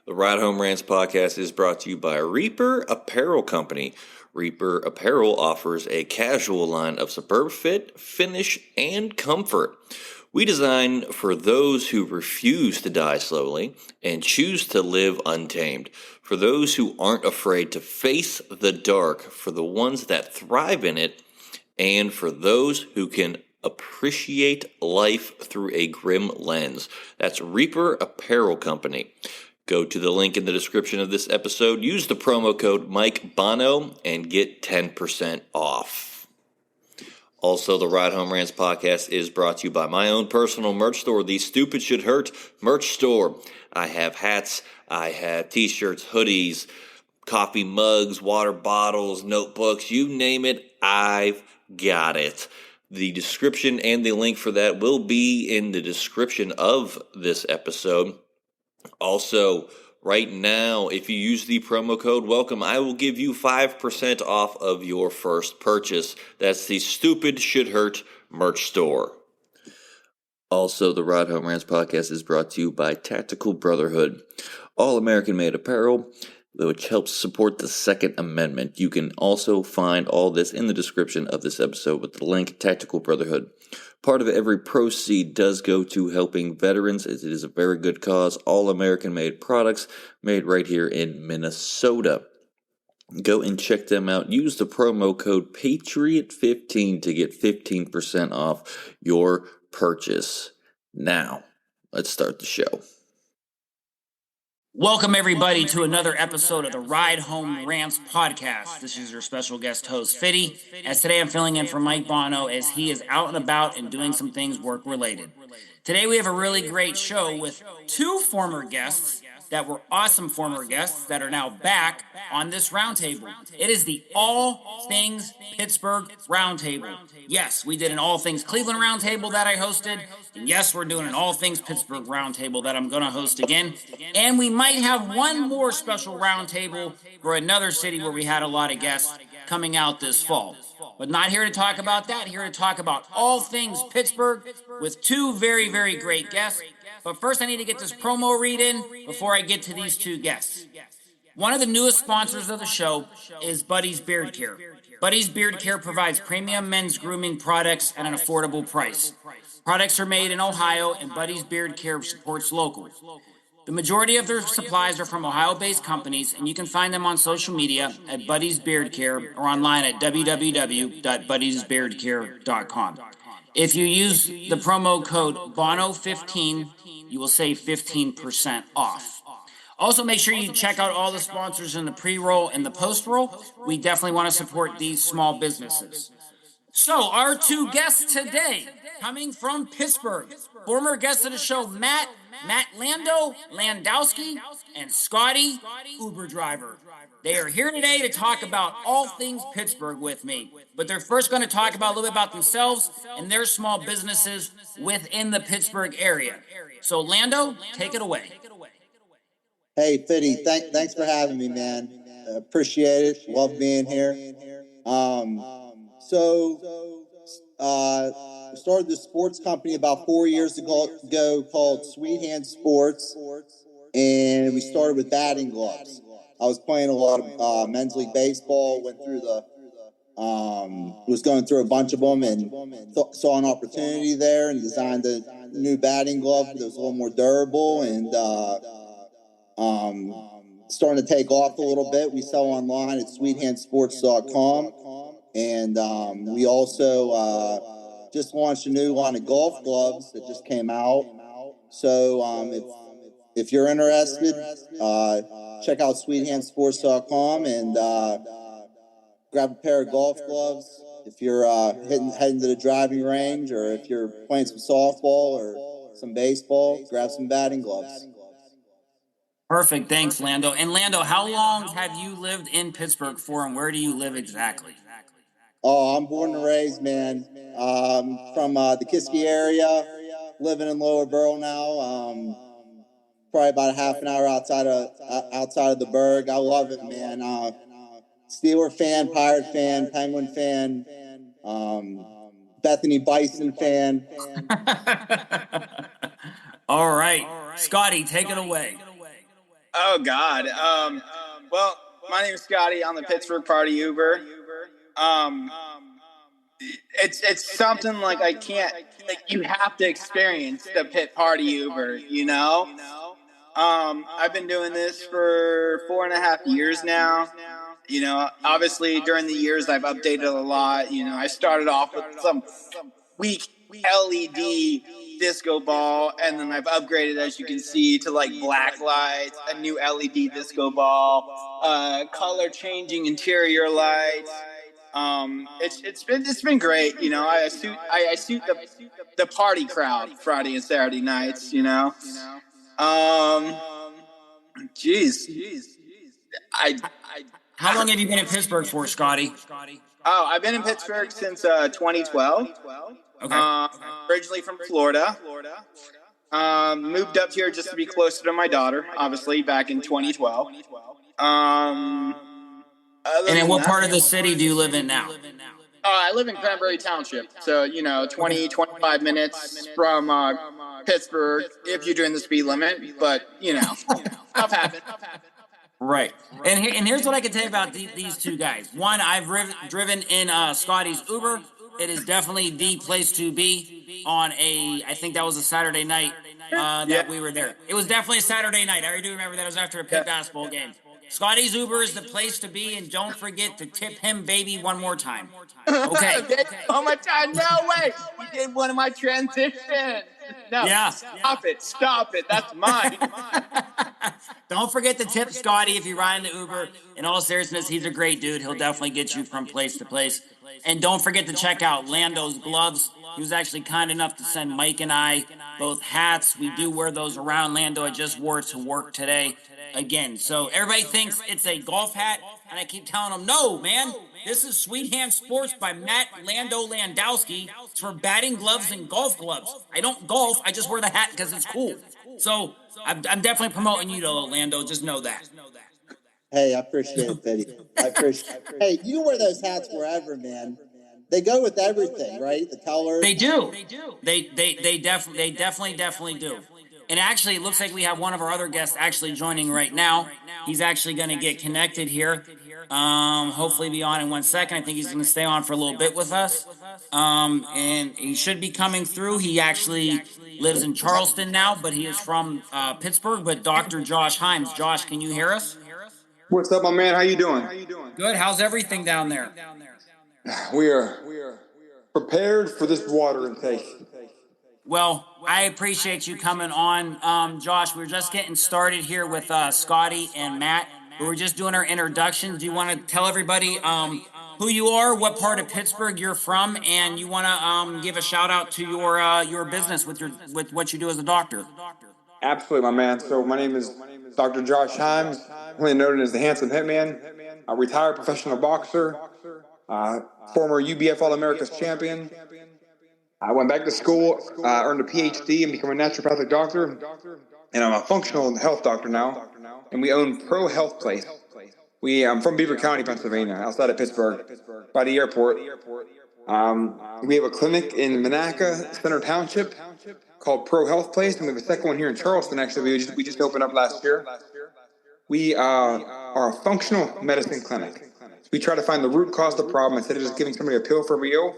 The Ride Home Rants podcast is brought to you by Reaper Apparel Company. Reaper Apparel offers a casual line of superb fit, finish, and comfort. We design for those who refuse to die slowly and choose to live untamed. For those who aren't afraid to face the dark, for the ones that thrive in it, and for those who can appreciate life through a grim lens. That's Reaper Apparel Company. Go to the link in the description of this episode, use the promo code Mike Bono, and get 10% off. Also, the Ride Home Rants podcast is brought to you by my own personal merch store, the Stupid Should Hurt merch store. I have hats, I have t-shirts, hoodies, coffee mugs, water bottles, notebooks, you name it, I've got it. The description and the link for that will be in the description of this episode. Also, right now, if you use the promo code WELCOME, I will give you 5% off of your first purchase. That's the Stupid Should Hurt merch store. Also, the Ride Home Rants podcast is brought to you by Tactical Brotherhood, all American-made apparel, which helps support the Second Amendment. You can also find all this in the description of this episode with the link, Tactical Brotherhood. Part of every proceed does go to helping veterans, as it is a very good cause. All American-made products made right here in Minnesota. Go and check them out. Use the promo code PATRIOT15 to get 15% off your purchase. Now, let's start the show. Welcome, everybody, to another episode of the Ride Home Rants podcast. This is your special guest host, Fiddy, as today I'm filling in for Mike Bono as he is out and about and doing some things work-related. Today we have a really great show with two former guests that were awesome former guests that are now back on this roundtable. It is the All Things Pittsburgh Roundtable. Yes, we did an All Things Cleveland Roundtable that I hosted. And yes, we're doing an All Things Pittsburgh Roundtable that I'm going to host again. And we might have one more special roundtable for another city where we had a lot of guests coming out this fall. But not here to talk about that. Here to talk about all things Pittsburgh with two very, very great guests. But first, I need to get this promo read in before I get to these two guests. One of the newest sponsors of the show is Buddy's Beard Care. Buddy's Beard Care provides premium men's grooming products at an affordable price. Products are made in Ohio, and Buddy's Beard Care supports local. The majority of their supplies are from Ohio-based companies, and you can find them on social media at Buddy's Beard Care or online at www.buddysbeardcare.com. If you use the promo code BONO15, you will save 15% off. Also, make sure you check out all the sponsors in the pre-roll and the post-roll. We definitely want to support these small businesses. So, our two guests today, coming from Pittsburgh, former guest of the show, Matt Lando, Landowski, and Scotty Uber driver. They are here today to talk about all things Pittsburgh with me, but they're first going to talk about a little bit about themselves and their small businesses within the Pittsburgh area. So, Lando, take it away. Hey, Fiddy, thanks for having me, man. Appreciate it. Love being here. Started this sports company about 4 years ago called Sweet Hand Sports, and we started with batting gloves. I was playing a lot of men's league baseball, was going through a bunch of them, and saw an opportunity there and designed a new batting glove that was a little more durable and starting to take off a little bit. We sell online at sweethandsports.com, and we also just launched a new line of golf gloves that just came out. So if you're interested, check out sweethandsports.com and grab a pair of golf gloves. If you're heading to the driving range, or if you're playing some softball or some baseball, grab some batting gloves. Perfect. Thanks, Lando. And Lando, how long have you lived in Pittsburgh for, and where do you live exactly? Oh, I'm born and raised, man. From the Kiski area, living in Lower Borough now. Probably about a half an hour outside of the Burg. I love it, man. Steeler fan, Pirate fan, Penguin fan, Bethany Bison fan. All right. Scotty, take it away. Oh God. Well, my name is Scotty. I'm the Pittsburgh Party Uber. It's something like I can't. Like you have to experience the Pitt Party Uber. You know. I've been doing this for 4.5 years now. You know, obviously during the years I've updated a lot. You know, I started off with some weak LED disco ball, and then I've upgraded, as you can see, to like black lights, a new LED disco ball, color changing interior lights. It's been great. You know, I suit the party crowd Friday and Saturday nights. You know, geez, I. How long have you been in Pittsburgh for, Scotty? Oh, I've been in Pittsburgh since 2012. Okay. Originally from Florida. Moved up here just to be closer to my daughter, obviously, back in 2012. And in what part of the city do you live in now? I live in Cranberry Township. So, you know, 25 minutes from Pittsburgh if you're doing the speed limit. But, you know, stuff happens. Right. And here's what I can tell you about these two guys. One, I've driven in Scotty's Uber. It is definitely the place to be on I think that was a Saturday night that we were there. It was definitely a Saturday night. I do remember that. It was after a Pitt basketball game. Scotty's Uber is the place to be, and don't forget to tip him, baby, one more time. Okay. One more time. No way. You did one of my transitions. No. Yeah. Stop it. That's mine. Don't forget to tip Scotty if you ride in the Uber. In all seriousness, he's a great dude. He'll definitely get you from place to place. And don't forget to check out Lando's gloves. He was actually kind enough to send Mike and I both hats. We do wear those around Lando. I just wore it to work today again. So everybody thinks it's a golf hat, and I keep telling them, no, man. This is Sweet Hand Sports by Lando Landowski. It's for batting gloves and golf gloves. I don't golf. I just wear the hat because it's cool. So I'm definitely promoting you, though, Lando. Just know that. Hey, I appreciate it, Fiddy. Hey, you can wear those hats wherever, man. They go with everything, right? The colors. They do. They definitely do. And actually, it looks like we have one of our other guests actually joining right now. He's actually going to get connected here. Hopefully be on in 1 second. I think he's going to stay on for a little bit with us. And he should be coming through. He actually lives in Charleston now, but he is from Pittsburgh. But Dr. Josh Himes. Josh, can you hear us? What's up, my man? How you doing? Good. How's everything down there? We are prepared for this water intake. Well, I appreciate you coming on, Josh. We're just getting started here with Scotty and Matt. We're just doing our introductions. Do you want to tell everybody who you are, what part of Pittsburgh you're from, and you want to give a shout out to your business with what you do as a doctor? Absolutely, my man. So my name is Dr. Josh Himes, commonly known as the Handsome Hitman, a retired professional boxer, former UBF All-America's champion. I went back to school, earned a PhD, and became a naturopathic doctor. And I'm a functional health doctor now. And we own Pro Health Place. I'm from Beaver County, Pennsylvania, outside of Pittsburgh, by the airport. We have a clinic in Monaca Center Township called Pro Health Place, and we have a second one here in Charleston. Actually, we just opened up last year. We are a functional medicine clinic. We try to find the root cause of the problem instead of just giving somebody a pill for real.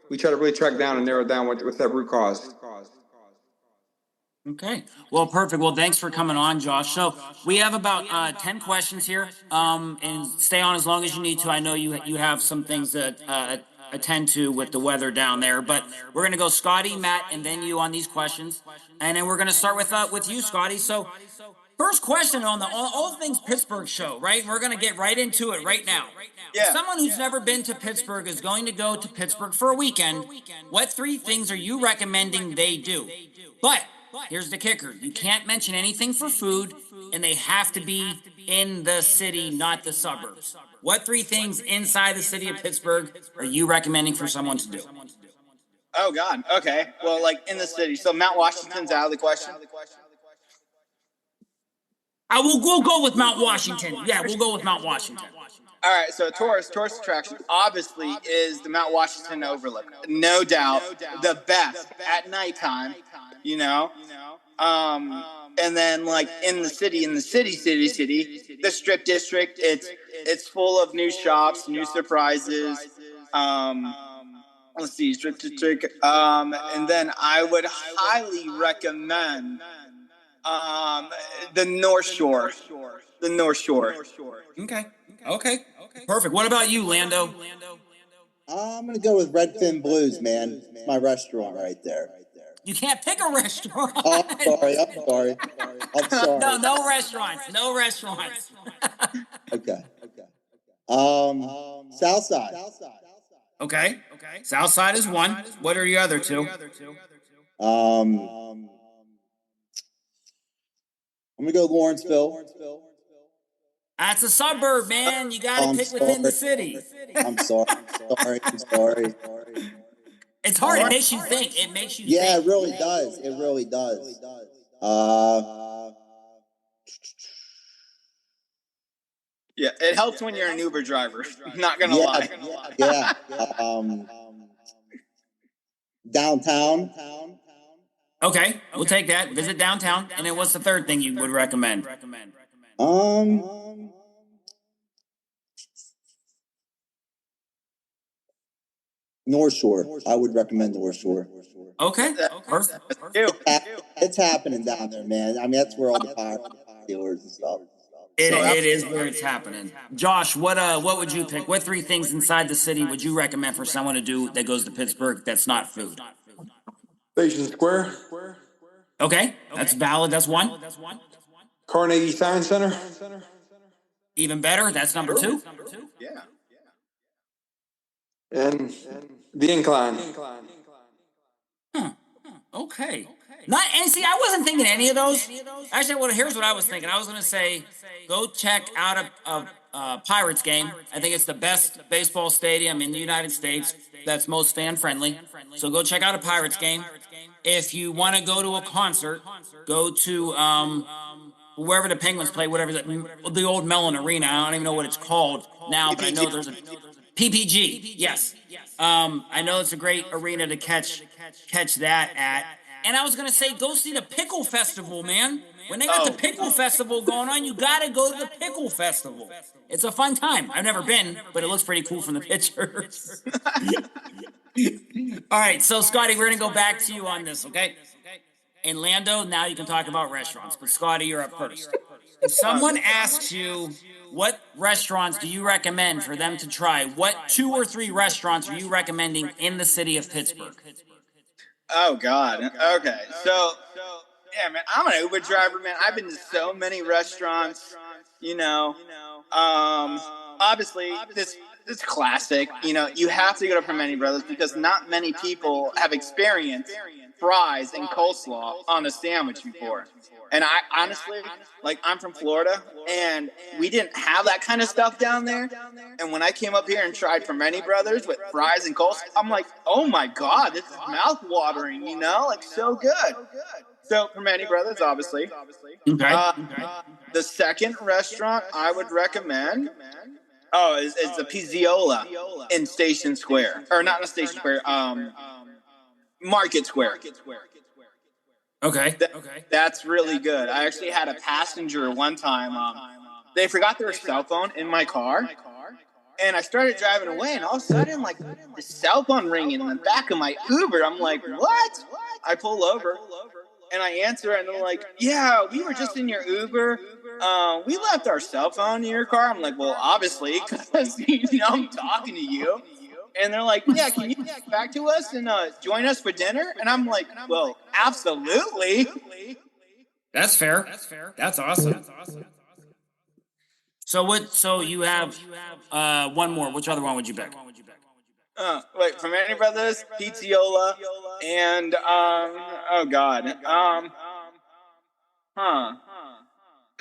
We try to really track down and narrow down what's that root cause. Okay. Well, perfect. Well, thanks for coming on, Josh. So we have about 10 questions here, and stay on as long as you need to. I know you have some things to attend to with the weather down there, but we're going to go Scotty, Matt, and then you on these questions. And then we're going to start with you, Scotty. So first question on the All Things Pittsburgh show, right? We're going to get right into it right now. Yeah. If someone who's never been to Pittsburgh is going to go to Pittsburgh for a weekend, what 3 things are you recommending they do? But here's the kicker. You can't mention anything for food, and they have to be in the city, not the suburbs. What 3 things inside the city of Pittsburgh are you recommending for someone to do? Oh, God. Okay. Well, like in the city. So Mount Washington's out of the question. We'll go with Mount Washington. Yeah, we'll go with Mount Washington. All right, so tourist attraction obviously is the Mount Washington Overlook. No doubt, the best at nighttime, you know. And then like in the city, the strip district, it's full of new shops, new surprises. Let's see, strip district. And then I would highly recommend the North Shore. The North Shore. Okay. Perfect. What about you, Lando? I'm gonna go with Redfin Blues, man. It's my restaurant right there. You can't pick a restaurant. Oh, I'm sorry. No restaurants. Okay. South Side. Okay. South Side is one. What are your other two? I'm gonna go Lawrenceville. That's a suburb, man. You got to pick within the city. I'm sorry. It's hard. It makes you think. Yeah, it really does. It really does. Yeah, it helps when you're an Uber driver. Not gonna lie. Yeah. Downtown. Okay, we'll take that. Visit downtown. And then what's the third thing you would recommend? North Shore. I would recommend North Shore. Okay. Perfect. It's happening down there, man. I mean, that's where all the power dealers and stuff. It is where it's happening. Josh, what would you pick? What three things inside the city would you recommend for someone to do that goes to Pittsburgh that's not food? Station Square. Okay, that's valid. That's one. Carnegie Science Center. Even better. That's number two. Yeah. And the Incline. Okay. See, I wasn't thinking any of those. Actually, here's what I was thinking. I was going to say, go check out a Pirates game. I think it's the best baseball stadium in the United States that's most fan-friendly. So go check out a Pirates game. If you want to go to a concert, go to wherever the Penguins play, whatever the old Mellon Arena. I don't even know what it's called now, but I know there's a PPG. Yes. I know it's a great arena to catch that at. And I was going to say, go see the Pickle Festival, man. When they got the Pickle Festival going on, you got to go to the Pickle Festival. It's a fun time. I've never been, but it looks pretty cool from the pictures. All right, so Scotty, we're going to go back to you on this, okay? And Lando, now you can talk about restaurants, but Scotty, you're up first. If someone asks you, what restaurants do you recommend for them to try? What 2 or 3 restaurants are you recommending in the city of Pittsburgh? Oh, God. Okay. So, yeah, man, I'm an Uber driver, man. I've been to so many restaurants, obviously, this classic, you have to go to Primanti Brothers because not many people have experienced fries and coleslaw on a sandwich before. And I honestly, I'm from Florida, and we didn't have that kind of stuff down there. And when I came up here and tried Primanti Brothers with fries and coleslaw, I'm like, oh my God, this is mouth-watering, so good. So Primanti Brothers, obviously. Okay. The second restaurant I would recommend, is the Pizziola in Station Square. Or not in Station Square, Market Square. Okay. That's really good. I actually had a passenger one time. They forgot their cell phone in my car, and I started driving away, and all of a sudden, the cell phone ringing in the back of my Uber. I'm like, what? I pull over, and I answer, and they're like, yeah, we were just in your Uber. We left our cell phone in your car. I'm like, well, obviously, because I'm talking to you. And they're like, yeah, can you get back to us and join us for dinner? And I'm like, well, absolutely. That's fair. That's awesome. So you have one more. Which other one would you pick? Primanti Brothers, Pizziola, and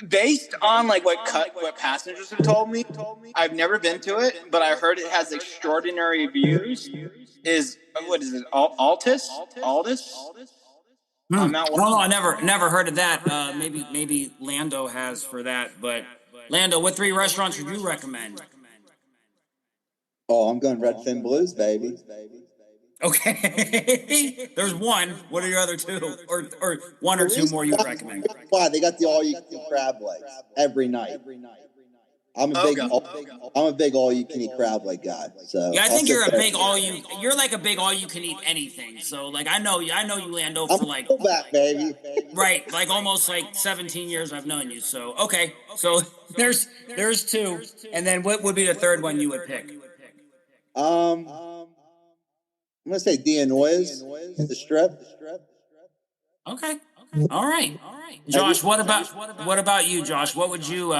based on what passengers have told me, I've never been to it, but I heard it has extraordinary views. What is it? Aldis? No, I never heard of that. Maybe Lando has for that. But Lando, what 3 restaurants would you recommend? Oh, I'm going Redfin Blues, baby. Okay. There's one. What are your other two? Or one or two more you would recommend? Why they got the all-you-can-eat crab legs every night. I'm a big all-you-can-eat crab leg guy. So yeah, I think you're like a big all you can eat anything. So like I know you Lando for like fullback, baby. right, like almost like 17 years I've known you. So okay, so there's two, and then what would be the third one you would pick? I'm gonna say Dianoia's the strip. Okay, all right. Josh, what about you, Josh? What would you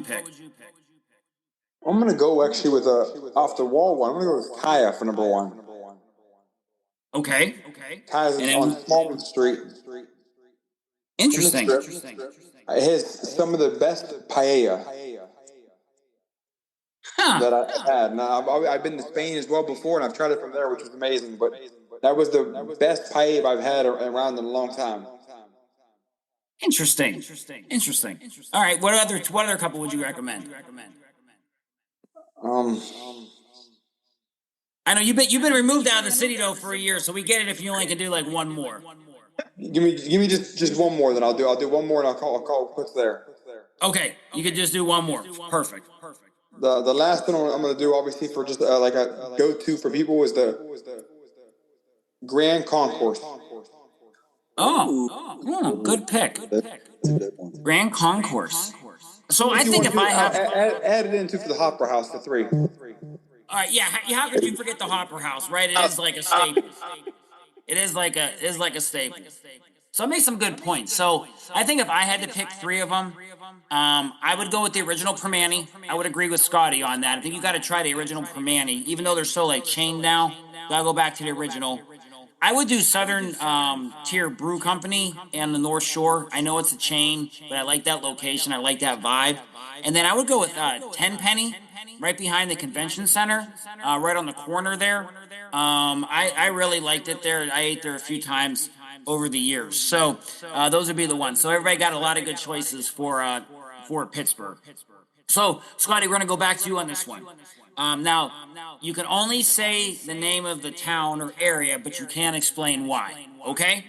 pick? I'm gonna go actually with a off the wall one. I'm gonna go with Kaya for number one. Okay. Kaya's on Smallman Street. Interesting. It has some of the best paella that I've had. Now, I've been to Spain as well before, and I've tried it from there, which was amazing. But that was the best paella I've had around in a long time. Interesting. All right. What other couple would you recommend? I know you've been removed out of the city though for a year, so we get it if you only can do like one more. Give me just one more, then I'll do one more, and I'll call quits there. Okay, you could just do one more. Perfect. The last one I'm going to do, obviously, for just like a go-to for people is the Grand Concourse. Oh, good pick. Grand Concourse. So I think if I have add it into for the Hopper House for 3. All right, yeah. How could you forget the Hopper House? Right, it is like a staple. It is like a staple. So I made some good points. So I think if I had to pick 3 of them, I would go with the original Primanti. I would agree with Scotty on that. I think you got to try the original Primanti, even though they're so like chained now. Gotta go back to the original. I would do Southern Tier Brew Company and the North Shore. I know it's a chain, but I like that location. I like that vibe. And then I would go with Tenpenny, right behind the convention center, right on the corner there. I really liked it there. I ate there a few times over the years. So those would be the ones. So everybody got a lot of good choices for Pittsburgh. So, Scotty, we're going to go back to you on this one. Now, you can only say the name of the town or area, but you can't explain why. Okay?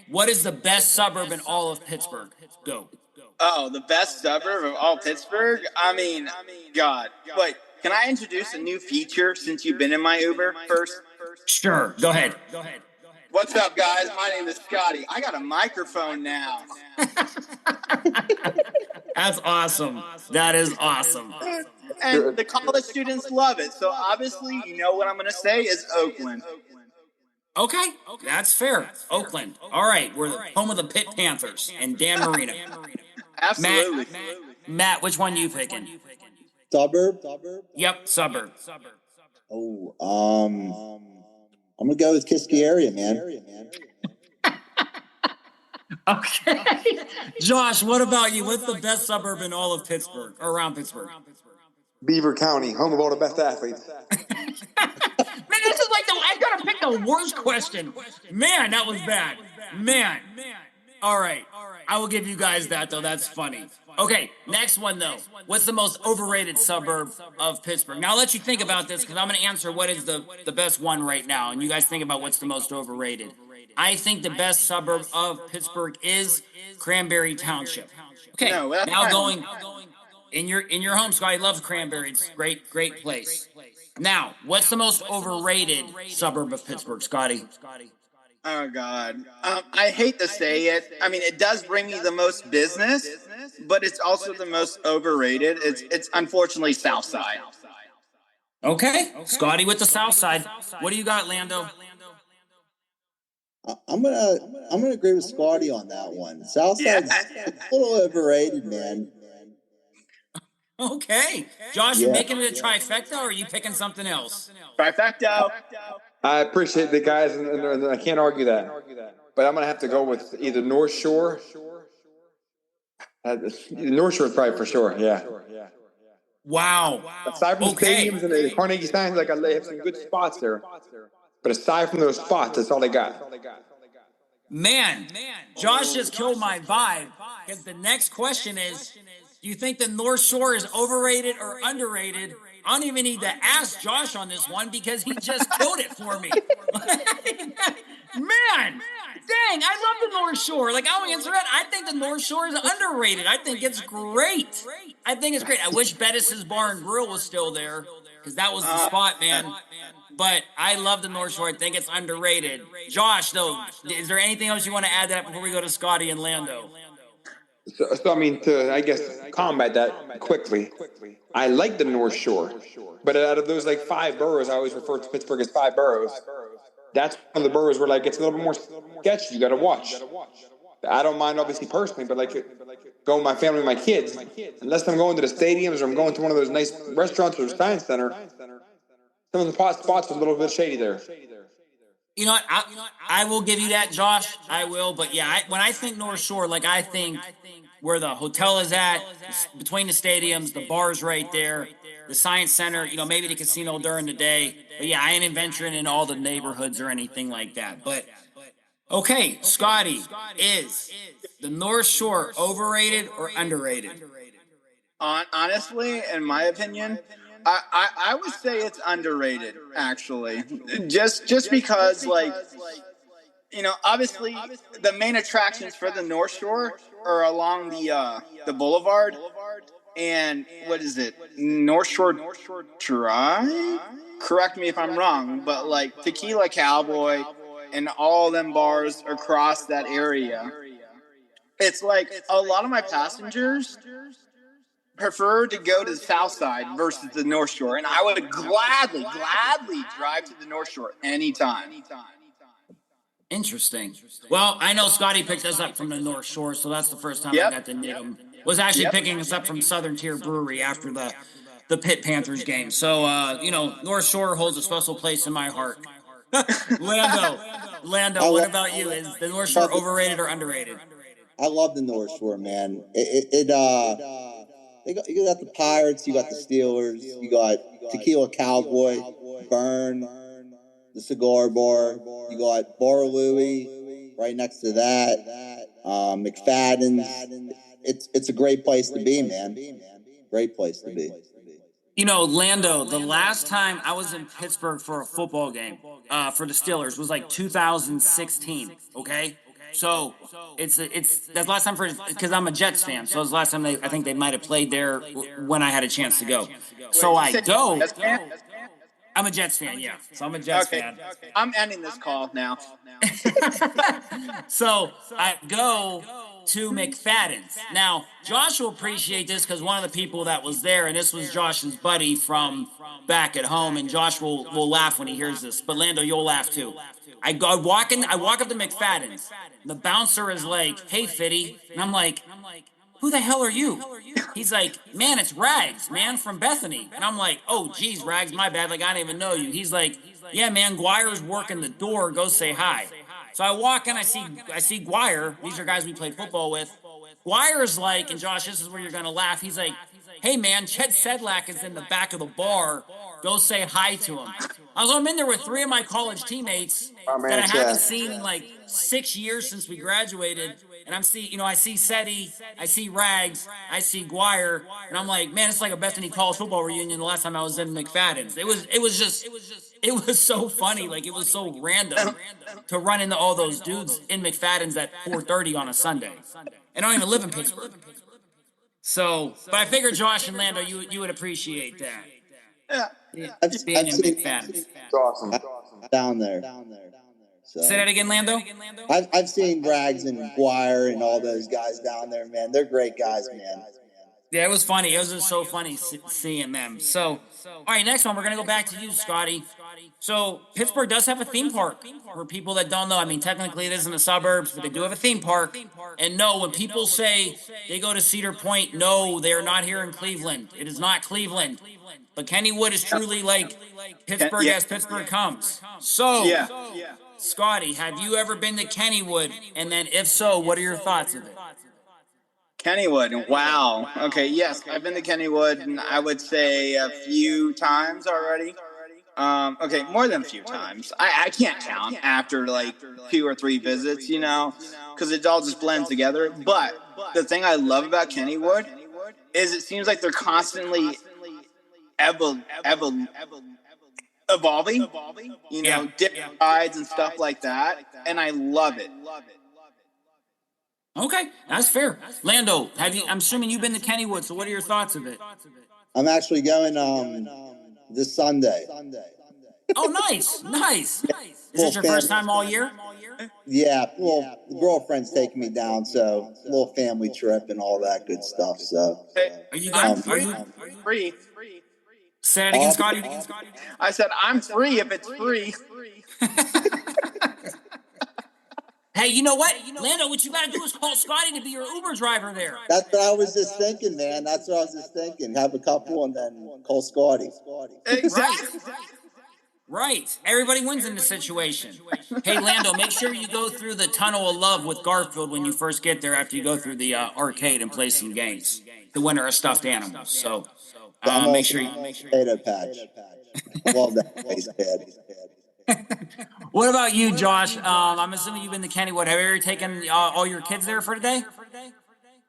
What is the best suburb in all of Pittsburgh? Go. Oh, the best suburb of all Pittsburgh? I mean, God. Wait, can I introduce a new feature since you've been in my Uber first? Sure. Go ahead. What's up, guys? My name is Scotty. I got a microphone now. That's awesome. That is awesome. And the college students love it. So obviously, you know what I'm going to say is Oakland. Okay, that's fair. Oakland. All right, we're the home of the Pitt Panthers and Dan Marino. Absolutely. Matt, which one you picking? Suburb? Yep, suburb. Oh, I'm gonna go with Kiski area, man. Okay. Josh, what about you? What's the best suburb in all of Pittsburgh, or around Pittsburgh? Beaver County, home of all the best athletes. Man, this is like I gotta pick the worst question. Man, that was bad. Man. All right. I will give you guys that, though. That's funny. Okay, next one, though. What's the most overrated suburb of Pittsburgh? Now, I'll let you think about this, because I'm going to answer what is the best one right now, and you guys think about what's the most overrated. I think the best suburb of Pittsburgh is Cranberry Township. Okay, now going in your home, Scotty loves Cranberry. It's great place. Now, what's the most overrated suburb of Pittsburgh, Scotty? Oh, God. I hate to say it. I mean, it does bring me the most business, but it's also the most overrated. It's unfortunately Southside. Okay. Scotty with the Southside. What do you got, Lando? I'm gonna agree with Scotty on that one. Southside's a little overrated, man. Okay. Josh, you making it a trifecta, or are you picking something else? Trifecta. I appreciate the guys, and I can't argue that. But I'm going to have to go with either North Shore. North Shore is probably for sure, yeah. Wow. Aside from stadiums and the Carnegie signs, like they have some good spots there. But aside from those spots, that's all they got. Man, Josh just killed my vibe. Because the next question is, do you think the North Shore is overrated or underrated? I don't even need to ask Josh on this one because he just killed it for me. Man, dang, I love the North Shore. Like, I don't answer that. I think the North Shore is underrated. I think it's great. I think it's great. I wish Bettis's Bar and Grill was still there because that was the spot, man. But I love the North Shore. I think it's underrated. Josh, though, is there anything else you want to add to that before we go to Scotty and Lando? So I mean, to, I guess, combat that quickly, I like the North Shore. But out of those, like, 5 boroughs, I always refer to Pittsburgh as 5 boroughs. That's one of the boroughs where, like, it's a little bit more sketchy. You got to watch. I don't mind, obviously, personally, but, like, going with my family and my kids, unless I'm going to the stadiums or I'm going to one of those nice restaurants or science center, some of the spots are a little bit shady there. You know what? I will give you that, Josh. I will. But yeah, when I think North Shore, like I think where the hotel is at, between the stadiums, the bar's right there, the science center, you know, maybe the casino during the day. But yeah, I ain't venturing in all the neighborhoods or anything like that. But okay, Scotty, is the North Shore overrated or underrated? Honestly, in my opinion, I would say it's underrated, actually. Just because, like, you know, obviously the main attractions for the North Shore are along the boulevard and what is it? North Shore Drive? Correct me if I'm wrong, but like Tequila Cowboy and all them bars across that area. It's like a lot of my passengers prefer to go to the south side versus the North Shore, and I would gladly drive to the North Shore anytime. Interesting. Well, I know Scotty picked us up from the North Shore, so that's the first time I got to meet him. Was actually picking us up from Southern Tier Brewery after the Pitt Panthers game. So, you know, North Shore holds a special place in my heart. Lando, what about you? Is the North Shore overrated or underrated? I love the North Shore, man. You got the Pirates, you got the Steelers, you got Tequila Cowboy, Burn, the Cigar Bar, you got Bar Louie right next to that, McFadden's. It's a great place to be, man. Great place to be. You know, Lando, the last time I was in Pittsburgh for a football game for the Steelers was like 2016, okay? So it's that's the last time because I'm a Jets fan. So it's the last time I think they might have played there when I had a chance to go. So I go. I'm a Jets fan, yeah. So I'm a Jets fan. I'm ending this call now. So I go to McFadden's. Now, Josh will appreciate this because one of the people that was there, and this was Josh's buddy from back at home, and Josh will laugh when he hears this. But Lando, you'll laugh too. I walk up to McFadden's. The bouncer is like, "Hey, Fiddy," and I'm like, "Who the hell are you?" He's like, "Man, it's Rags, man, from Bethany." And I'm like, "Oh, geez, Rags, my bad. Like, I don't even know you." He's like, "Yeah, man, Guire's working the door. Go say hi." So I walk in, I see Guire. These are guys we played football with. Guire's like, and Josh, this is where you're going to laugh. He's like, "Hey, man, Chet Sedlak is in the back of the bar. Go say hi to him." I'm in there with 3 of my college teammates that I haven't seen in like 6 years since we graduated. And I see Seti, I see Rags, I see Guire, and I'm like, man, it's like a Bethany college football reunion the last time I was in McFadden's. It was so funny. Like, it was so random to run into all those dudes in McFadden's at 4:30 on a Sunday. And I don't even live in Pittsburgh. So, but I figured Josh and Lando, you would appreciate that. Yeah. Being in McFadden's. It's awesome. Down there. So. Say that again, Lando? I've seen Rags and Guire and all those guys down there, man. They're great guys, man. Yeah, it was funny. It was just so funny seeing them. So, all right, next one, we're going to go back to you, Scotty. So, Pittsburgh does have a theme park. For people that don't know, I mean, technically it is in the suburbs, but they do have a theme park. And no, when people say they go to Cedar Point, no, they are not here in Cleveland. It is not Cleveland. But Kennywood is truly like Pittsburgh as Pittsburgh comes. So, Scotty, have you ever been to Kennywood? And then if so, what are your thoughts of it? Kennywood, wow. Okay, yes, I've been to Kennywood, and I would say a few times already. Okay, more than a few times. I can't count after like 2 or 3 visits, you know, because it all just blends together. But the thing I love about Kennywood is it seems like they're constantly evolving, you know, different rides and stuff like that, and I love it. Okay, that's fair. Lando, I'm assuming you've been to Kennywood, so what are your thoughts of it? I'm actually going this Sunday. Oh, nice. Is this your first time all year? Yeah, well, the girlfriend's taking me down, so a little family trip and all that good stuff. So, Are you going? Are you free? Say it again, Scotty. I said I'm free if it's free. Hey, you know what, Lando? What you gotta do is call Scotty to be your Uber driver there. That's what I was just thinking, man. That's what I was just thinking. Have a couple and then call Scotty. Exactly. Right. Everybody wins in this situation. Hey, Lando, make sure you go through the Tunnel of Love with Garfield when you first get there after you go through the arcade and play some games. The winner of stuffed animals. So make sure you... Potato Patch. I love that face pad. What about you, Josh? I'm assuming you've been to Kennywood. Have you ever taken all your kids there for today?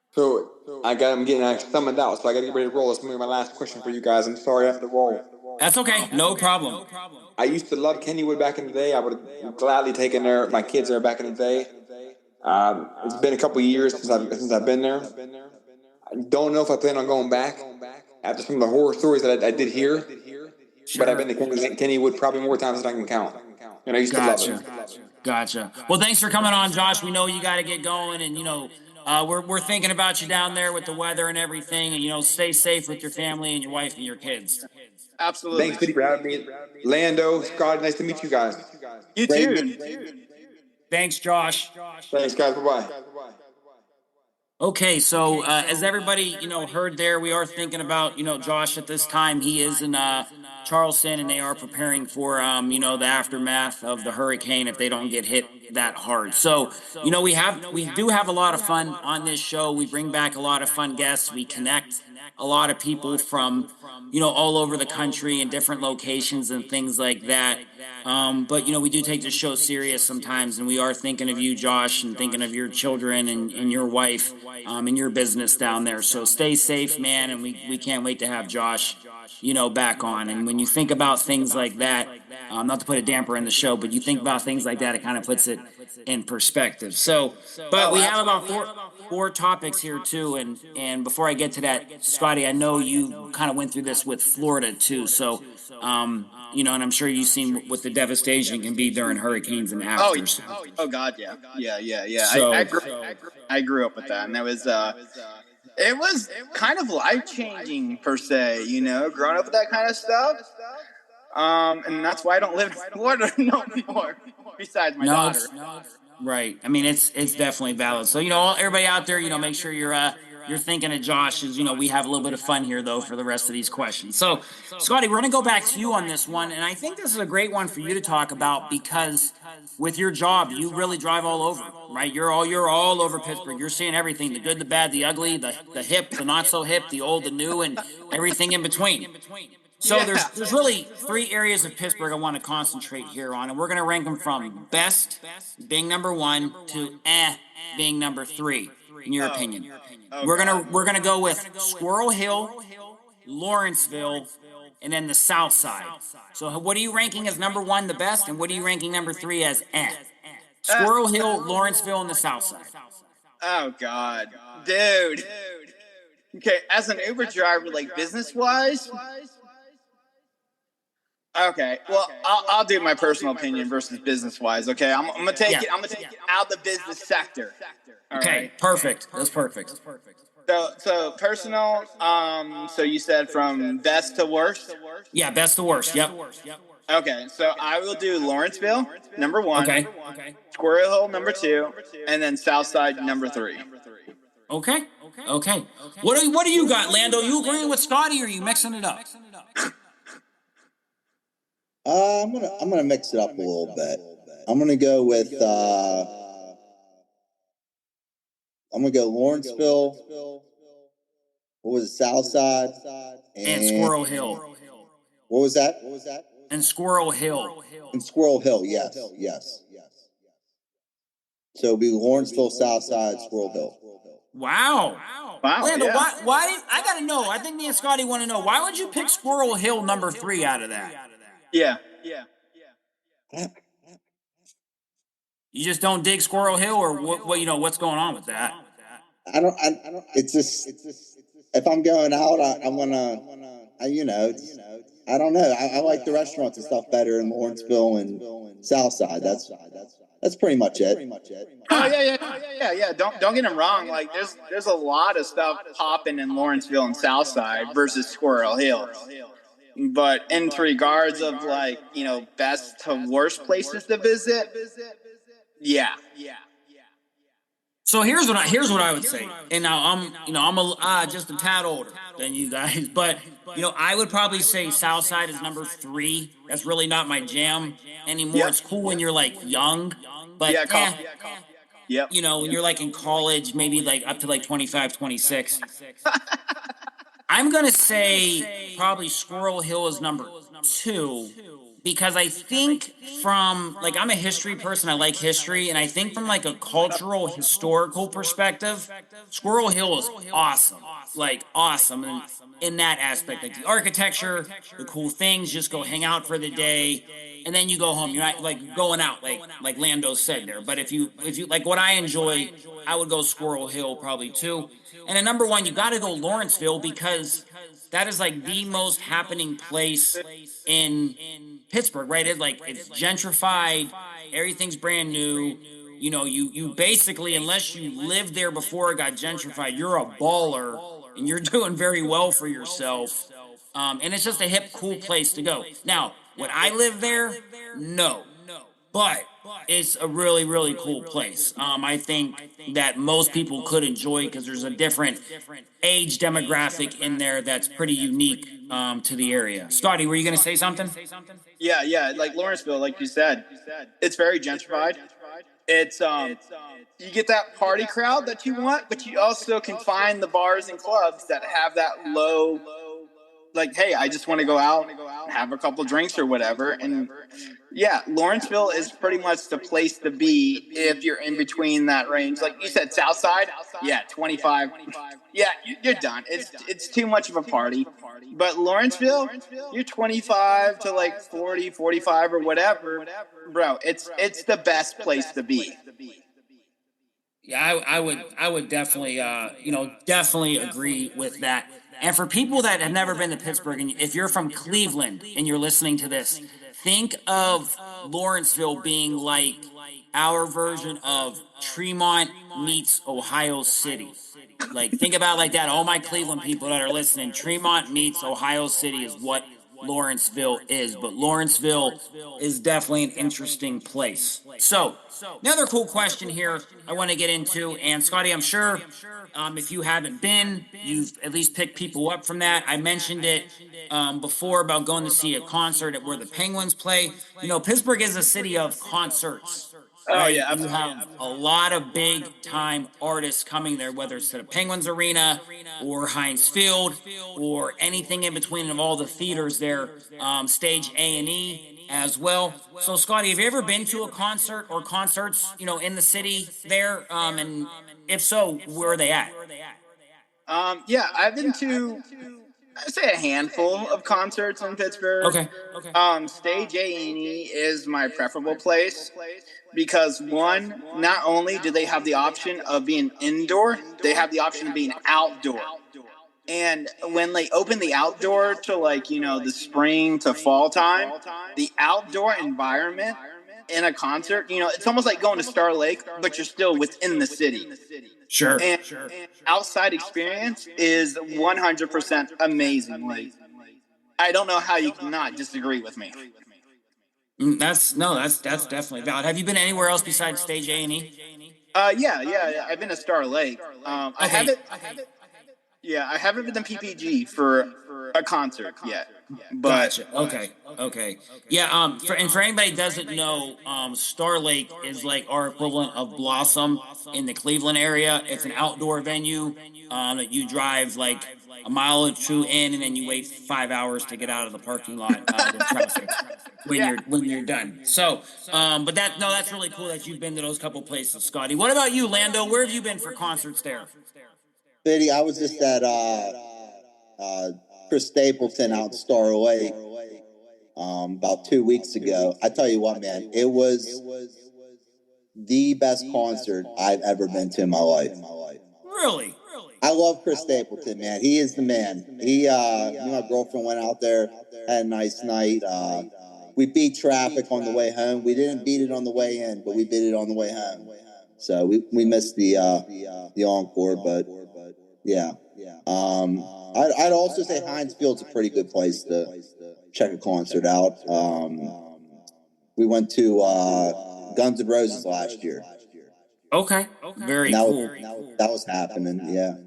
So I'm getting summoned out, so I got to get ready to roll. This is going to be my last question for you guys. I'm sorry I have to roll. That's okay. No problem. I used to love Kennywood back in the day. I would have gladly taken my kids there back in the day. It's been a couple years since I've been there. I don't know if I plan on going back after some of the horror stories that I did hear. Sure. But I've been to Kennywood probably more times than I can count. And I used to love it. Gotcha. Well, thanks for coming on, Josh. We know you got to get going, and we're thinking about you down there with the weather and everything, and stay safe with your family and your wife and your kids. Absolutely. Thanks, Fiddy, for having me. Lando, Scott, nice to meet you guys. You too. Thanks, Josh. Thanks, guys. Bye-bye. Okay, so as everybody heard there, we are thinking about Josh at this time. He is in Charleston, and they are preparing for the aftermath of the hurricane if they don't get hit that hard. So we do have a lot of fun on this show. We bring back a lot of fun guests. We connect a lot of people from all over the country and different locations and things like that. But we do take the show serious sometimes, and we are thinking of you, Josh, and thinking of your children and your wife and your business down there. So stay safe, man, and we can't wait to have Josh back on. And when you think about things like that, not to put a damper in the show, but you think about things like that, it kind of puts it in perspective. So, but we have about four topics here too, and before I get to that, Scotty, I know you kind of went through this with Florida too, so and I'm sure you've seen what the devastation can be during hurricanes and after. Oh God, yeah. So, I grew up with that, and it was kind of life-changing per se, growing up with that kind of stuff. And that's why I don't live in Florida no more, besides my daughter. Right. I mean, it's definitely valid. So, everybody out there, make sure you're thinking of Josh as, we have a little bit of fun here, though, for the rest of these questions. So, Scotty, we're going to go back to you on this one. And I think this is a great one for you to talk about because with your job, you really drive all over, right? You're all over Pittsburgh. You're seeing everything, the good, the bad, the ugly, the hip, the not so hip, the old, the new, and everything in between. So there's really three areas of Pittsburgh I want to concentrate here on, and we're going to rank them from best being number 1 to being number 3, in your opinion. We're gonna go with Squirrel Hill, Lawrenceville, and then the South Side. So what are you ranking as number 1, the best, and what are you ranking number 3 as Squirrel Hill, Lawrenceville, and the South Side. Oh God, dude. Okay, as an Uber driver, like business-wise. Okay, well, I'll do my personal opinion versus business-wise. Okay, I'm gonna take it out of the business sector. Okay, right? Perfect. That's perfect. So personal. So you said from best to worst. Yeah, best to worst. Yep. Okay, so I will do Lawrenceville number 1. Okay. Squirrel Hill number 2, and then Southside number 3. Okay. What do you got, Lando? You agreeing with Scotty, or are you mixing it up? I'm gonna mix it up a little bit. I'm gonna go with I'm gonna go Lawrenceville. What was it? Southside and Squirrel Hill. What was that? And Squirrel Hill. And Squirrel Hill. Yes. So it'll be Lawrenceville, Southside, Squirrel Hill. Wow. Wow. Lando, Yeah. I gotta know. I think me and Scotty want to know, why would you pick Squirrel Hill number 3 out of that? Yeah. You just don't dig Squirrel Hill, or what? What's going on with that? I don't. It's just if I'm going out, I want to. I don't know. I like the restaurants and stuff better in Lawrenceville and Southside. That's pretty much it. Oh yeah. Don't get him wrong. Like there's a lot of stuff popping in Lawrenceville and Southside versus Squirrel Hill. But in regards of like, best to worst places to visit, yeah. So here's what I would say. And now I'm just a tad older than you guys, but I would probably say Southside is number 3. That's really not my jam anymore. Yep. It's cool when you're like young, but Yep. when you're like in college, maybe like up to like 25, 26. I'm going to say probably Squirrel Hill is number 2, because I think from, like, I'm a history person, I like history, and I think from like a cultural, historical perspective, Squirrel Hill is awesome. Like, awesome in that aspect. Like the architecture, the cool things, just go hang out for the day, and then you go home. You're not like going out like Lando said there. But if you like what I enjoy, I would go Squirrel Hill probably too. And at number 1, you got to go Lawrenceville, because that is like the most happening place in Pittsburgh, right? It's gentrified, everything's brand new. You basically, unless you lived there before it got gentrified, you're a baller and you're doing very well for yourself. And it's just a hip, cool place to go. Now, would I live there? No. But it's a really, really cool place. I think that most people could enjoy, because there's a different age demographic in there that's pretty unique to the area. Scotty, were you going to say something? Yeah. Like Lawrenceville, like you said, it's very gentrified. It's you get that party crowd that you want, but you also can find the bars and clubs that have that low, like, hey, I just want to go out and have a couple drinks or whatever. And yeah, Lawrenceville is pretty much the place to be if you're in between that range. Like you said, Southside, yeah, 25. Yeah, you're done. It's too much of a party. But Lawrenceville, you're 25 to like 40, 45 or whatever. Bro, it's the best place to be. Yeah, I would definitely definitely agree with that. And for people that have never been to Pittsburgh, and if you're from Cleveland and you're listening to this, think of Lawrenceville being like our version of Tremont meets Ohio City. Like, think about it like that. All my Cleveland people that are listening, Tremont meets Ohio City is what Lawrenceville is. But Lawrenceville is definitely an interesting place. So, another cool question here I want to get into. And Scotty, I'm sure if you haven't been, you've at least picked people up from that. I mentioned it before about going to see a concert at where the Penguins play. Pittsburgh is a city of concerts. Oh, Right? yeah, You have a lot of big time artists coming there, whether it's to the Penguins Arena or Heinz Field or anything in between of all the theaters there, Stage A&E as well. So, Scotty, have you ever been to a concert or concerts, in the city there? And if so, where are they at? Yeah, I've been to, I'd say, a handful of concerts in Pittsburgh. Okay. Stage A&E is my preferable place because, one, not only do they have the option of being indoor, they have the option of being outdoor. And when they open the outdoor to, like, the spring to fall time, the outdoor environment in a concert, it's almost like going to Star Lake, but you're still within the city. Sure. And outside experience is 100% amazing. Like, I don't know how you cannot disagree with me. That's definitely valid. Have you been anywhere else besides Stage A&E? Yeah. I've been to Star Lake. I haven't. Yeah, I haven't been to PPG for a concert yet. But gotcha. Okay. Yeah. For anybody that doesn't know, Star Lake is like our equivalent of Blossom in the Cleveland area. It's an outdoor venue that you drive like a mile or two in, and then you wait 5 hours to get out of the parking lot with traffic when you're done. So, but that's really cool that you've been to those couple places, Scotty. What about you, Lando? Where have you been for concerts there? Fiddy, I was just at Chris Stapleton out in Star Lake about 2 weeks ago. I tell you what, man, it was the best concert I've ever been to in my life. Really? I love Chris Stapleton, man. He is the man. Me and my girlfriend went out there, had a nice night. We beat traffic on the way home. We didn't beat it on the way in, but we beat it on the way home. So we missed the encore, but yeah. I'd also say Heinz Field's a pretty good place to check a concert out. We went to Guns N' Roses last year. Okay. Very cool. That was happening, yeah.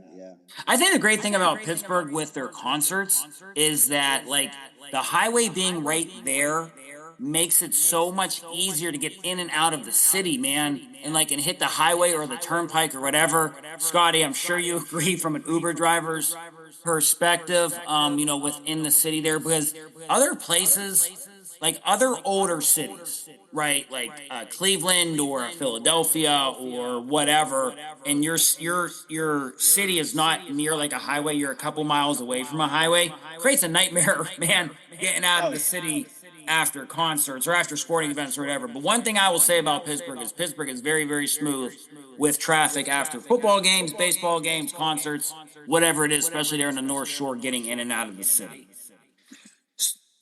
I think the great thing about Pittsburgh with their concerts is that, like, the highway being right there makes it so much easier to get in and out of the city, man. And hit the highway or the turnpike or whatever. Scotty, I'm sure you agree from an Uber driver's perspective, within the city there, because other places, like other older cities, right, like Cleveland or Philadelphia or whatever, and your city is not near like a highway, you're a couple miles away from a highway, creates a nightmare, man, getting out of the city after concerts or after sporting events or whatever. But one thing I will say about Pittsburgh is very, very smooth with traffic after football games, baseball games, concerts, whatever it is, especially there in the North Shore, getting in and out of the city.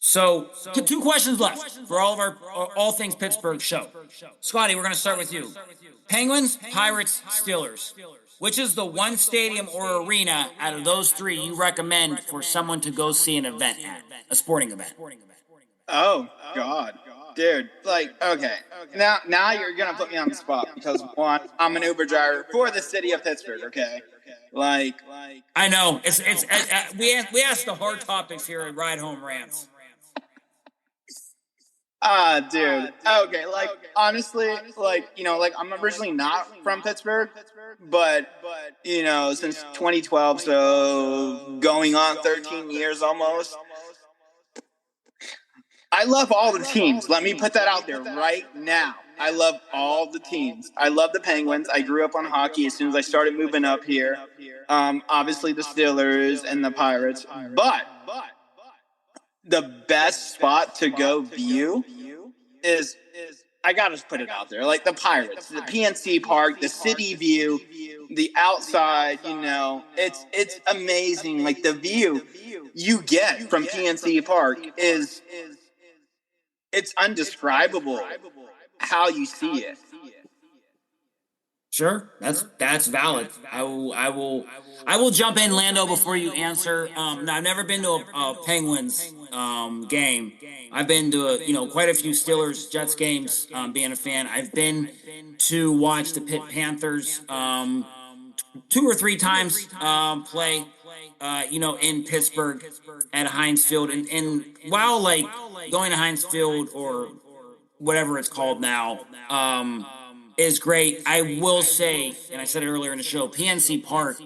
So, 2 questions left for all of our all things Pittsburgh show. Scotty, we're going to start with you. Penguins, Pirates, Steelers. Which is the one stadium or arena out of those 3 you recommend for someone to go see an event at, a sporting event? Oh, God. Dude, okay. Now you're going to put me on the spot because, one, I'm an Uber driver for the city of Pittsburgh, okay? I know. We ask the hard topics here at Ride Home Rants. Dude. Okay, honestly, I'm originally not from Pittsburgh, but, since 2012, so going on 13 years almost, I love all the teams. Let me put that out there right now. I love all the teams. I love the Penguins. I grew up on hockey as soon as I started moving up here. Obviously the Steelers and the Pirates, but the best spot to go view is I gotta put it out there, like the Pirates, the PNC Park, the city view, the outside. It's amazing. Like the view you get from PNC Park it's undescribable how you see it. Sure, that's valid. I will jump in, Lando, before you answer. Now, I've never been to a Penguins game. I've been to quite a few Steelers Jets games. Being a fan, I've been to watch the Pitt Panthers 2 or 3 times play. In Pittsburgh at Heinz Field, and while going to Heinz Field or whatever it's called now, is great. I will say, and I said it earlier in the show, PNC Park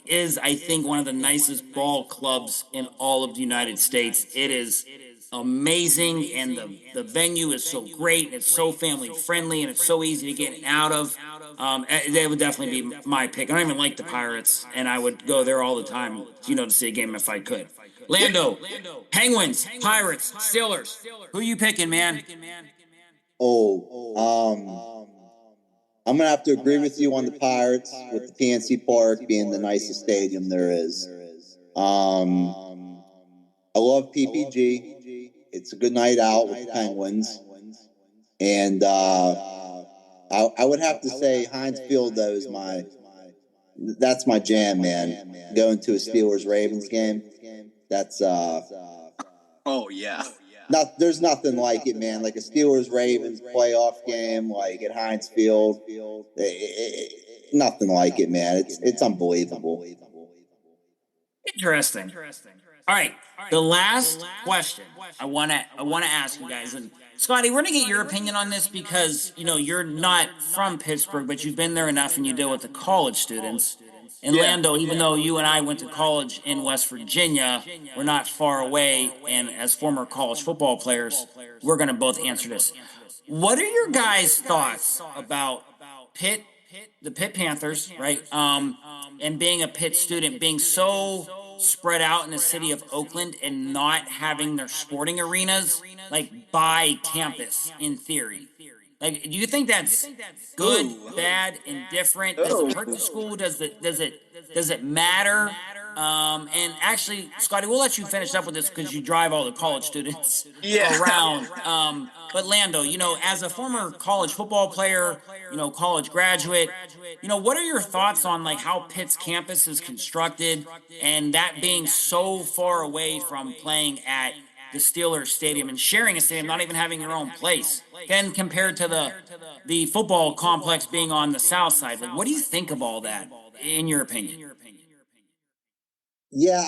is, I think, one of the nicest ball clubs in all of the United States. It is amazing, and the venue is so great, and it's so family friendly, and it's so easy to get out of. They would definitely be my pick. I don't even like the Pirates, and I would go there all the time, to see a game if I could. Lando, Penguins, Pirates, Steelers. Who you picking, man? I'm gonna have to agree with you on the Pirates, with the PNC Park being the nicest stadium there is. I love PPG. It's a good night out with the Penguins, and I would have to say Heinz Field though is that's my jam, man. Going to a Steelers Ravens game, that's oh yeah. There's nothing like it, man. Like a Steelers Ravens playoff game, like at Heinz Field, nothing like it, man. It's unbelievable. Interesting. All right, the last question I want to ask you guys, and Scotty, we're gonna get your opinion on this because you're not from Pittsburgh, but you've been there enough, and you deal with the college students. And Lando, even though you and I went to college in West Virginia, we're not far away, and as former college football players, we're going to both answer this. What are your guys' thoughts about the Pitt Panthers, right? and being a Pitt student, being so spread out in the city of Oakland and not having their sporting arenas like by campus in theory? Like, do you think that's good, bad, indifferent? Does it hurt the school? Does it matter? And actually, Scotty, we'll let you finish up with this because you drive all the college students around. But Lando, as a former college football player, college graduate, what are your thoughts on like how Pitt's campus is constructed and that being so far away from playing at the Steelers stadium and sharing a stadium, not even having your own place, then compared to the football complex being on the south side? Like, what do you think of all that, in your opinion? Yeah,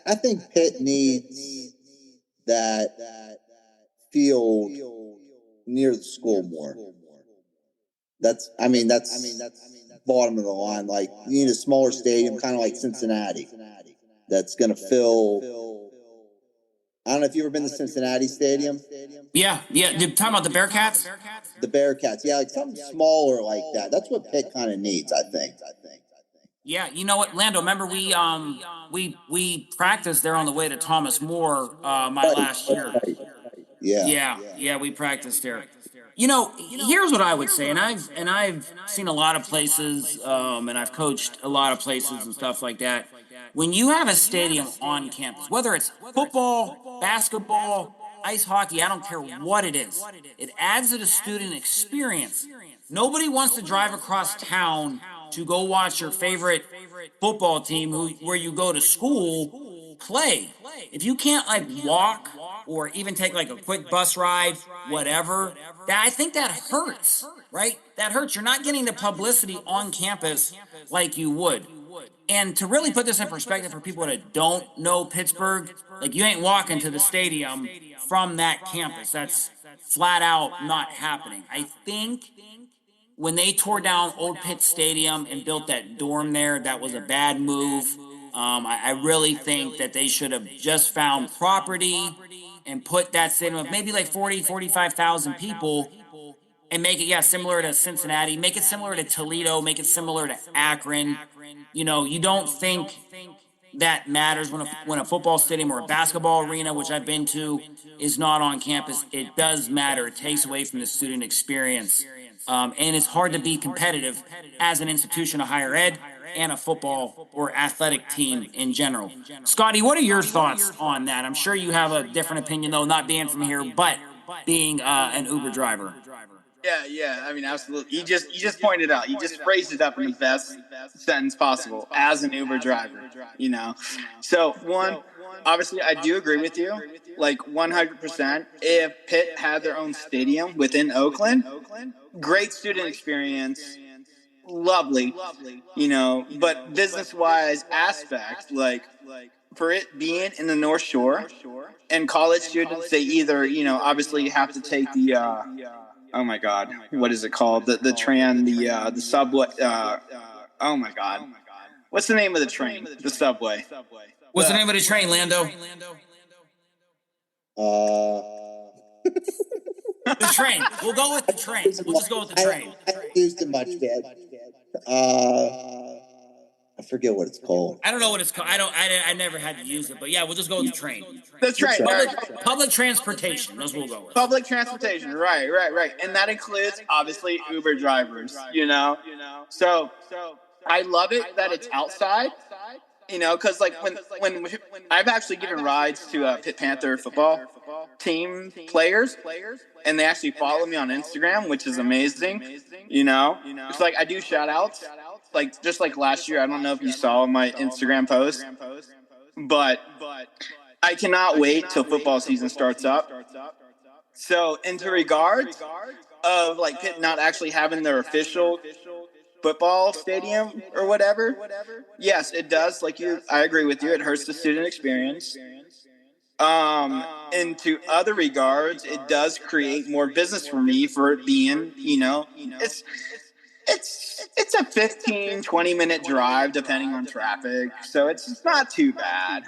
I think Pitt needs that field near the school more. That's bottom of the line. Like, you need a smaller stadium, kind of like Cincinnati, that's going to fill. I don't know if you've ever been to Cincinnati Stadium. Yeah. You're talking about the Bearcats? The Bearcats, yeah, like something smaller like that. That's what Pitt kind of needs, I think. Yeah, you know what, Lando? Remember we practiced there on the way to Thomas More last year. Yeah, we practiced there. Here's what I would say, and I've seen a lot of places, and I've coached a lot of places and stuff like that. When you have a stadium on campus, whether it's football, basketball, ice hockey, I don't care what it is, it adds to the student experience. Nobody wants to drive across town to go watch your favorite football team where you go to school play. If you can't like walk or even take like a quick bus ride, whatever, I think that hurts, right? That hurts. You're not getting the publicity on campus like you would. And to really put this in perspective for people that don't know Pittsburgh, like, you ain't walking to the stadium from that campus. That's flat out not happening. I think when they tore down Old Pitt Stadium and built that dorm there, that was a bad move. I really think that they should have just found property and put that stadium of maybe like 45,000 people and make it, similar to Cincinnati, make it similar to Toledo, make it similar to Akron. You don't think that matters when a football stadium or a basketball arena, which I've been to, is not on campus. It does matter. It takes away from the student experience. And it's hard to be competitive as an institution of higher ed and a football or athletic team in general. Scotty, what are your thoughts on that? I'm sure you have a different opinion, though, not being from here, but being an Uber driver. Yeah. I mean, absolutely. You just pointed out. You just phrased it up in the best sentence possible. As an Uber driver, So one, obviously, I do agree with you, like 100%. If Pitt had their own stadium within Oakland, great student experience, lovely, But business-wise aspect, like for it being in the North Shore, and college students, they either obviously have to take the oh my God, what is it called? The subway. Oh my God, what's the name of the train? The subway. What's the name of the train, Lando? The train. We'll go with the train. We'll just go with the train. I haven't used it much yet. I forget what it's called. I don't know what it's called. I never had to use it, but yeah, we'll just go with the train. The train. Public transportation. That's what we'll go with. Public transportation. Right. And that includes obviously Uber drivers. So I love it that it's outside. Because like when I've actually given rides to Pitt Panther football team players, and they actually follow me on Instagram, which is amazing. It's like I do shout outs. Like just like last year, I don't know if you saw my Instagram post, but I cannot wait till football season starts up. So into regards of like Pitt not actually having their official football stadium or whatever, yes, it does. I agree with you. It hurts the student experience. Into other regards, it does create more business for me for it being, it's a 15, 20-minute drive depending on traffic. So it's not too bad,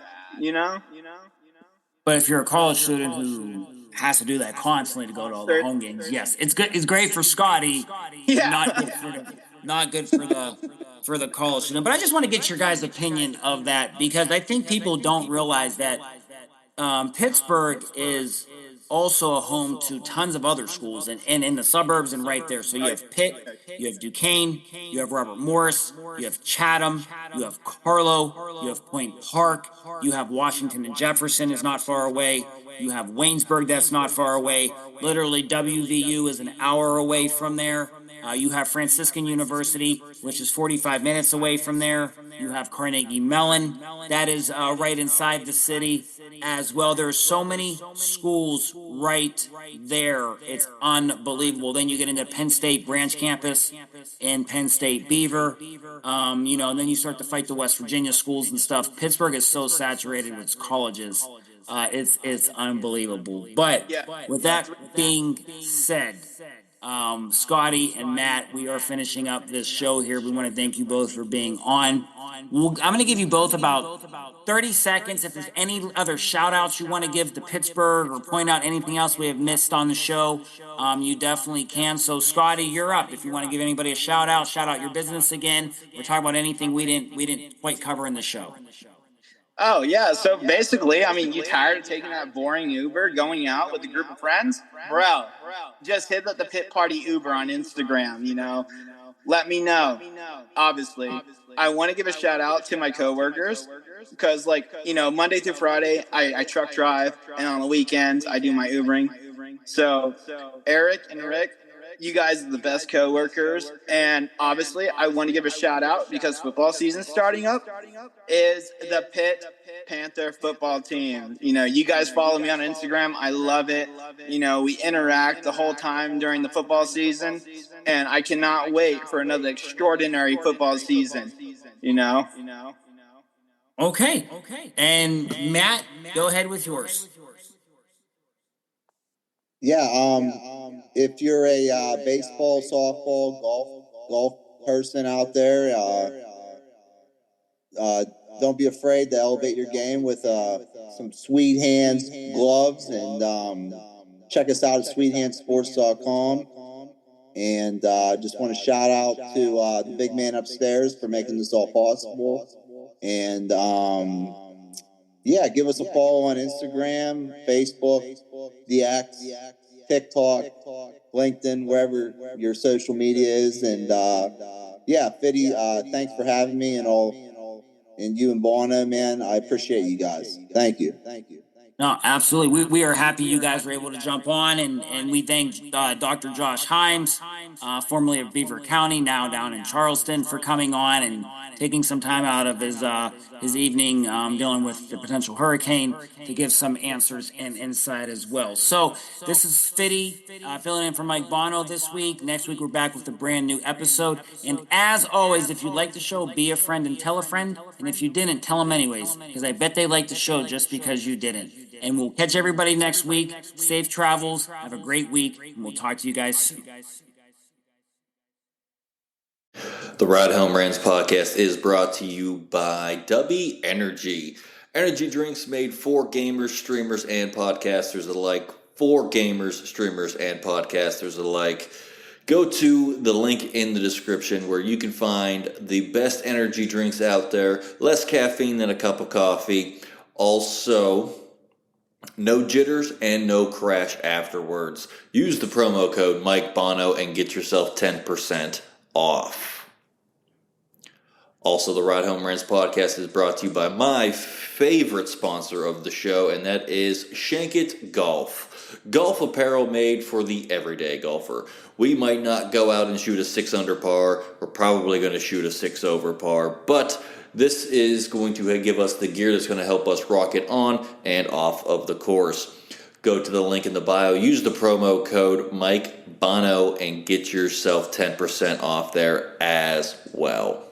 But if you're a college student who has to do that constantly to go to all the home games, yes, it's good. It's great for Scotty. Yeah. Not good for for the college student. But I just want to get your guys' opinion of that, because I think people don't realize that Pittsburgh is also a home to tons of other schools and in the suburbs and right there. So you have Pitt, you have Duquesne, you have Robert Morris, you have Chatham, you have Carlo, you have Point Park, you have Washington and Jefferson is not far away, you have Waynesburg that's not far away. Literally, WVU is an hour away from there. You have Franciscan University, which is 45 minutes away from there. You have Carnegie Mellon, that is right inside the city as well. There are so many schools right there. It's unbelievable. Then you get into Penn State branch campus and Penn State Beaver, and then you start to fight the West Virginia schools and stuff. Pittsburgh is so saturated with its colleges. It's unbelievable. But with that being said, Scotty and Matt, we are finishing up this show here. We want to thank you both for being on. I'm going to give you both about 30 seconds. If there's any other shout outs you want to give to Pittsburgh or point out anything else we have missed on the show, you definitely can. So Scotty, you're up. If you want to give anybody a shout out your business again, or talk about anything we didn't quite cover in the show. Oh, yeah. So basically, I mean, you tired of taking that boring Uber, going out with a group of friends? Bro, just hit the Pit Party Uber on Instagram, Let me know. Obviously, I want to give a shout out to my coworkers because, Monday through Friday, I truck drive, and on the weekends, I do my Ubering. So Eric and Rick, you guys are the best coworkers, and obviously I want to give a shout out because football season starting up is the Pitt Panther football team. You guys follow me on Instagram. I love it. We interact the whole time during the football season, and I cannot wait for another extraordinary football season. Okay. And Matt, go ahead with yours. Yeah, if you're a baseball, softball, golf person out there, don't be afraid to elevate your game with some Sweet Hands gloves, and check us out at sweethandsports.com. And just want to shout out to the big man upstairs for making this all possible. And give us a follow on Instagram, Facebook, the X, TikTok, LinkedIn, wherever your social media is. And Fiddy, thanks for having me, and you and Bono, man. I appreciate you guys. Thank you. No, absolutely. We are happy you guys were able to jump on, and we thank Dr. Josh Himes, formerly of Beaver County, now down in Charleston, for coming on and taking some time out of his evening dealing with the potential hurricane to give some answers and insight as well. So this is Fiddy filling in for Mike Bono this week. Next week we're back with a brand new episode. And as always, if you like the show, be a friend and tell a friend. And if you didn't, tell them anyways, because I bet they like the show just because you didn't. And we'll catch everybody next week. Safe travels. Have a great week. And we'll talk to you guys soon. The Ride Home Rants podcast is brought to you by W Energy. Energy drinks made for gamers, streamers, and podcasters alike. For gamers, streamers, and podcasters alike. Go to the link in the description where you can find the best energy drinks out there. Less caffeine than a cup of coffee. Also, no jitters and no crash afterwards. Use the promo code Mike Bono and get yourself 10% off. Also, the Ride Home Rants podcast is brought to you by my favorite sponsor of the show, and that is Shankit Golf. Golf apparel made for the everyday golfer. We might not go out and shoot a 6 under par. We're probably going to shoot a 6 over par, but this is going to give us the gear that's going to help us rock it on and off of the course. Go to the link in the bio, use the promo code Mike Bono, and get yourself 10% off there as well.